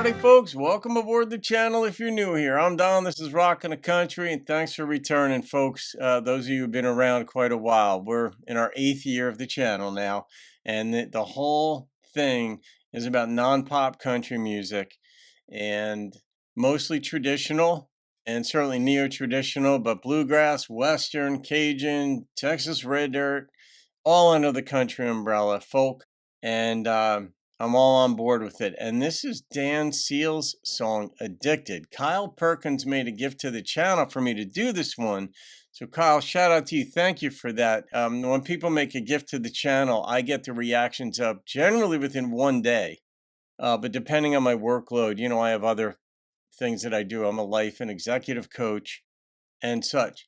Howdy, folks. Welcome aboard the channel if you're new here. I'm Don. This is Rockin' the Country, and thanks for returning, folks. Those of you who've been around quite a while. We're in our 8th year of the channel now, and the whole thing is about non-pop country music, and mostly traditional, and certainly neo-traditional, but bluegrass, western, Cajun, Texas red dirt, all under the country umbrella, folk, and I'm all on board with it. And this is Dan Seal's song, Addicted. Kyle Perkins made a gift to the channel for me to do this one. So Kyle, shout out to you. Thank you for that. When people make a gift to the channel, I get the reactions up generally within one day. But depending on my workload, you know, I have other things that I do. I'm a life and executive coach and such.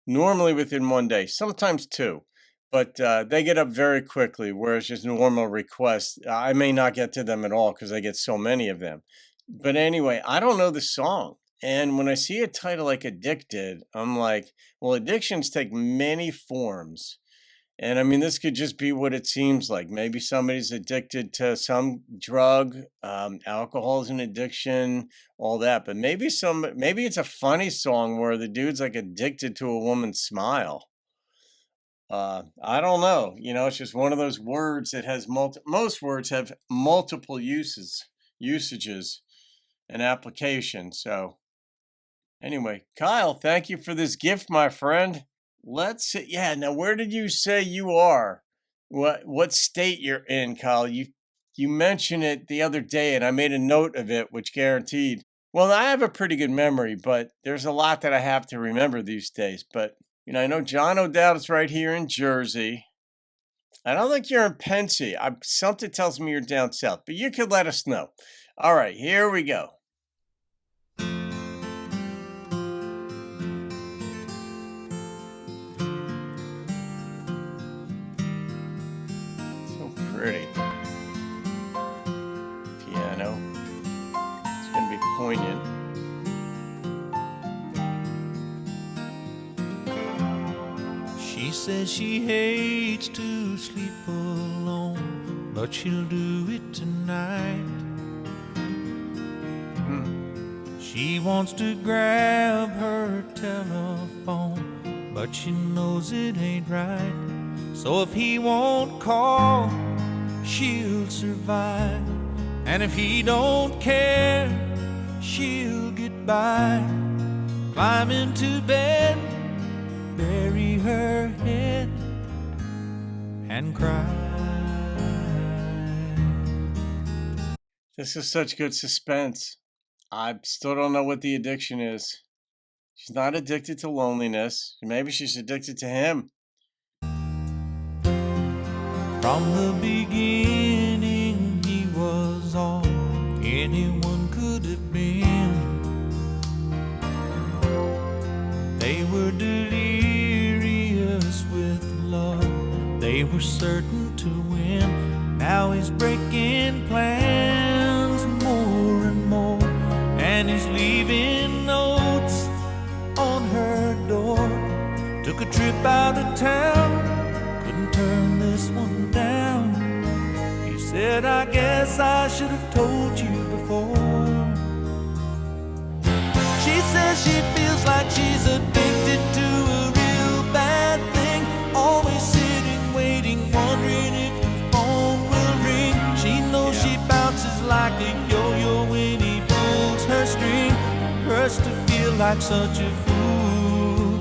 Normally within one day, sometimes two. But they get up very quickly, whereas just normal requests, I may not get to them at all because I get so many of them. But anyway, I don't know the song. And when I see a title like Addicted, I'm like, well, addictions take many forms. And I mean, this could just be what it seems like. Maybe somebody's addicted to some drug, alcohol is an addiction, all that. But maybe it's a funny song where the dude's like addicted to a woman's smile. I don't know. You know, it's just one of those words that has most words have multiple usages, and applications. So anyway, Kyle, thank you for this gift, my friend. Let's see. Yeah, now where did you say you are? What state you're in, Kyle? You mentioned it the other day, and I made a note of it, which guaranteed. Well, I have a pretty good memory, but there's a lot that I have to remember these days. But you know, I know John O'Dowd is right here in Jersey. I don't think you're in Pensy. Something tells me you're down south, but you could let us know. All right, here we go. So pretty. Piano. It's going to be poignant. She says she hates to sleep alone, but she'll do it tonight. She wants to grab her telephone, but she knows it ain't right. So if he won't call, she'll survive. And if he don't care, she'll get by. Climb into bed, bury her head and cry. This is such good suspense. I still don't know what the addiction is. She's not addicted to loneliness. Maybe she's addicted to him. From the beginning, he was all anyone could have been. They were delirious with love. They were certain to win. Now he's breaking plans more and more, and he's leaving notes on her door. Took a trip out of town, couldn't turn this one down. He said, I guess I should have told you before. She says she feels like she's addicted to a real bad thing. Always sitting, waiting, wondering if the phone will ring. She knows she bounces like a yo-yo when he pulls her string. Hurts to feel like such a fool.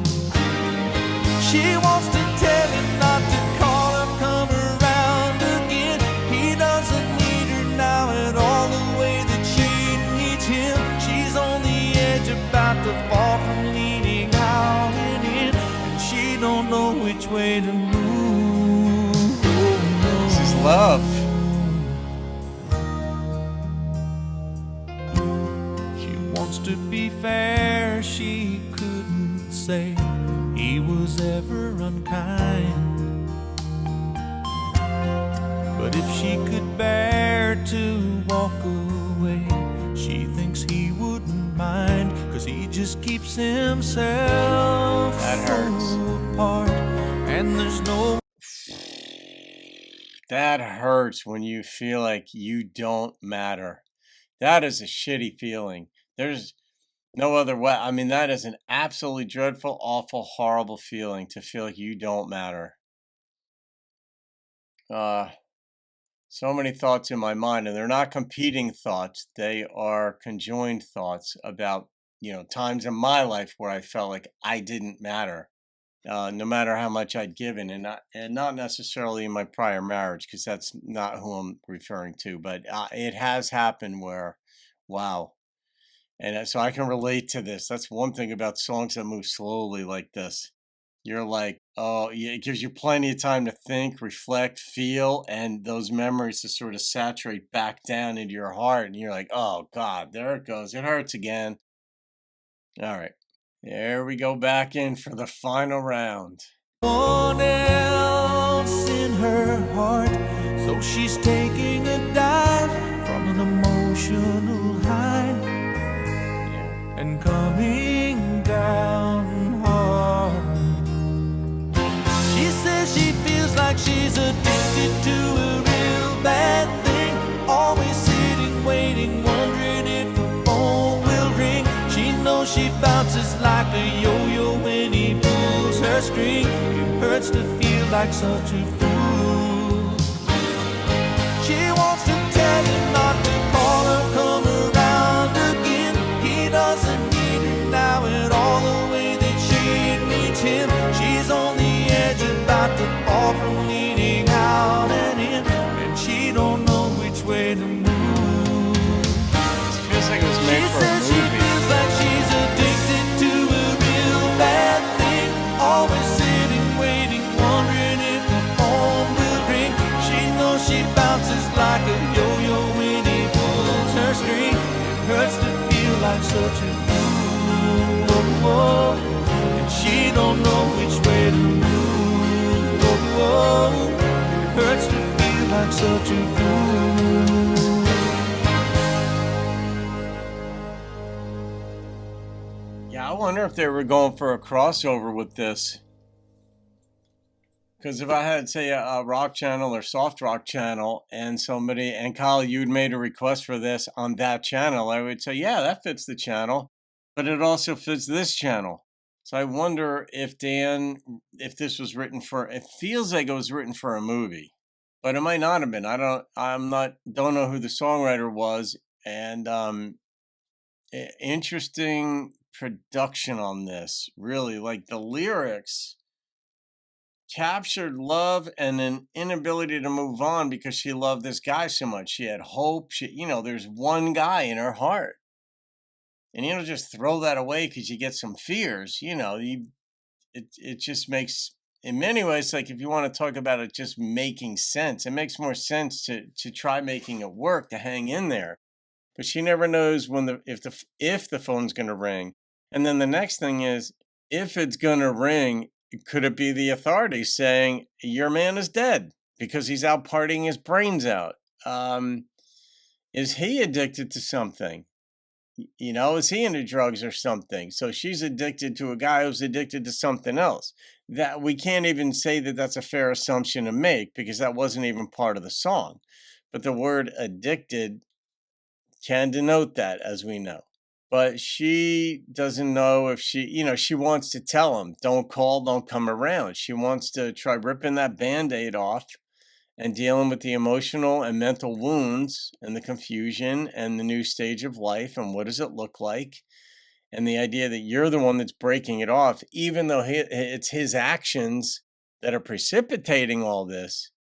She wants to tell him not to call her, come around again. He doesn't need her now at all the way that she needs him. She's on the edge, about to fall from leaning out and in, and she don't know which way to move. Oh, no. This is love. She wants to be fair, she couldn't say he was ever unkind. But if she could bear to walk away, she thinks he wouldn't mind, 'cause he just keeps himself That hurts. so apart, and there's no. That hurts when you feel like you don't matter. That is a shitty feeling. There's no other way. I mean, that is an absolutely dreadful, awful, horrible feeling to feel like you don't matter. Uh, so many thoughts in my mind, and they're not competing thoughts. They are conjoined thoughts about, times in my life where I felt like I didn't matter, no matter how much I'd given, and not necessarily in my prior marriage, because that's not who I'm referring to. But it has happened where, wow. And so I can relate to this. That's one thing about songs that move slowly like this. You're like, oh, yeah, it gives you plenty of time to think, reflect, feel, and those memories to sort of saturate back down into your heart. And you're like, oh, God, there it goes. It hurts again. All right. There we go back in for the final round. One else in her heart, so she's taking a dive from an emotional high Yeah. and coming down hard. She says she feels like she's addicted to a real bad thing, always sitting, waiting, wondering if the phone will ring. She knows she bounces like a yo-yo when he pulls her string. It hurts to feel like such a fool. She wants to tell him not to call her, come around again. He doesn't need her now at all the way that she needs him. She's on the edge, about to fall from leaning out and in, and she don't know which way to move. It feels like it was She made for a says she movie. feels like she's addicted to a real bad thing, always sitting, waiting, wondering if the phone will ring. She knows she bounces like a yo-yo when he pulls her string. It hurts to feel like such a fool. Oh, oh. And she don't know which way to move. Oh, oh. It hurts to feel like such a fool. Yeah, I wonder if they were going for a crossover with this. Because if I had, say, a rock channel or soft rock channel, and Kyle, you'd made a request for this on that channel, I would say, yeah, that fits the channel, but it also fits this channel. So I wonder if if this was written it feels like it was written for a movie, but it might not have been. Don't know who the songwriter was, and interesting production on this. Really, like the lyrics captured love and an inability to move on because she loved this guy so much. She had hope. There's one guy in her heart. And you don't just throw that away because you get some fears. It just makes, in many ways, like if you want to talk about it just making sense, it makes more sense to try making it work, to hang in there. But she never knows if the phone's going to ring. And then the next thing is, if it's going to ring, could it be the authorities saying your man is dead because he's out partying his brains out? Is he addicted to something? Is he into drugs or something? So she's addicted to a guy who's addicted to something else. That we can't even say that that's a fair assumption to make because that wasn't even part of the song. But the word addicted can denote that, as we know. But she doesn't know if she wants to tell him, don't call, don't come around. She wants to try ripping that Band-Aid off and dealing with the emotional and mental wounds and the confusion and the new stage of life and what does it look like. And the idea that you're the one that's breaking it off, even though it's his actions that are precipitating all this.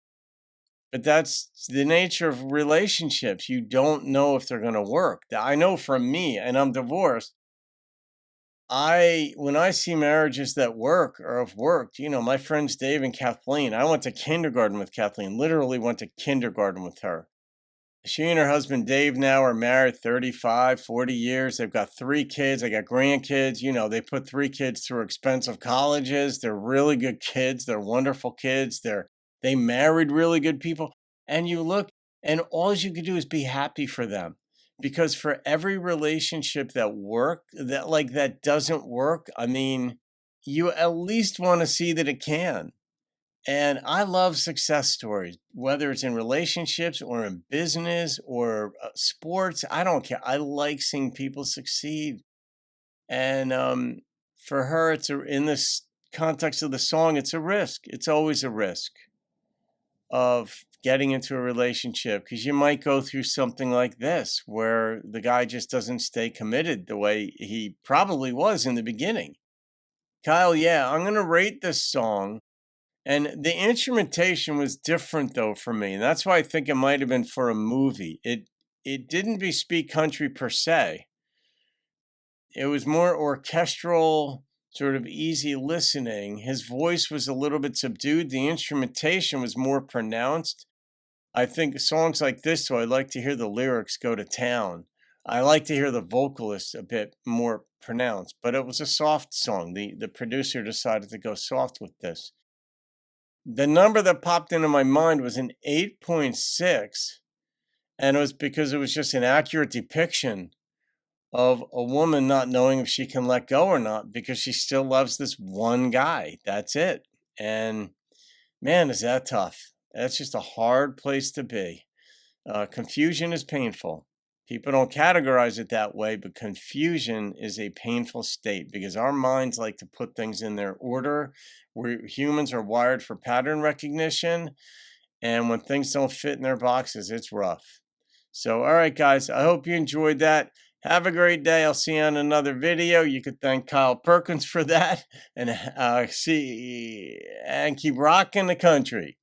But that's the nature of relationships. You don't know if they're going to work. I know for me, and I'm divorced, when I see marriages that work or have worked, my friends Dave and Kathleen, I went to kindergarten with Kathleen, literally went to kindergarten with her. She and her husband Dave now are married 35, 40 years. They've got 3 kids. They got grandkids. They put 3 kids through expensive colleges. They're really good kids. They're wonderful kids. They married really good people. And you look, and all you can do is be happy for them. Because for every relationship that doesn't work, I mean, you at least want to see that it can. And I love success stories, whether it's in relationships or in business or sports. I don't care. I like seeing people succeed. And for her, in this context of the song, it's a risk. It's always a risk of getting into a relationship because you might go through something like this where the guy just doesn't stay committed the way he probably was in the beginning. Kyle, yeah, I'm going to rate this song. And the instrumentation was different though for me. And that's why I think it might have been for a movie. It didn't bespeak country per se. It was more orchestral, sort of easy listening. His voice was a little bit subdued. The instrumentation was more pronounced. I think songs like this, so I like to hear the lyrics go to town. I like to hear the vocalist a bit more pronounced, but it was a soft song. The producer decided to go soft with this. The number that popped into my mind was an 8.6, and it was because it was just an accurate depiction of a woman not knowing if she can let go or not because she still loves this one guy. That's it. And man, is that tough. That's just a hard place to be. Confusion is painful. People don't categorize it that way, but confusion is a painful state because our minds like to put things in their order. Humans are wired for pattern recognition. And when things don't fit in their boxes, it's rough. So, all right, guys, I hope you enjoyed that. Have a great day. I'll see you on another video. You could thank Kyle Perkins for that, and keep rocking the country.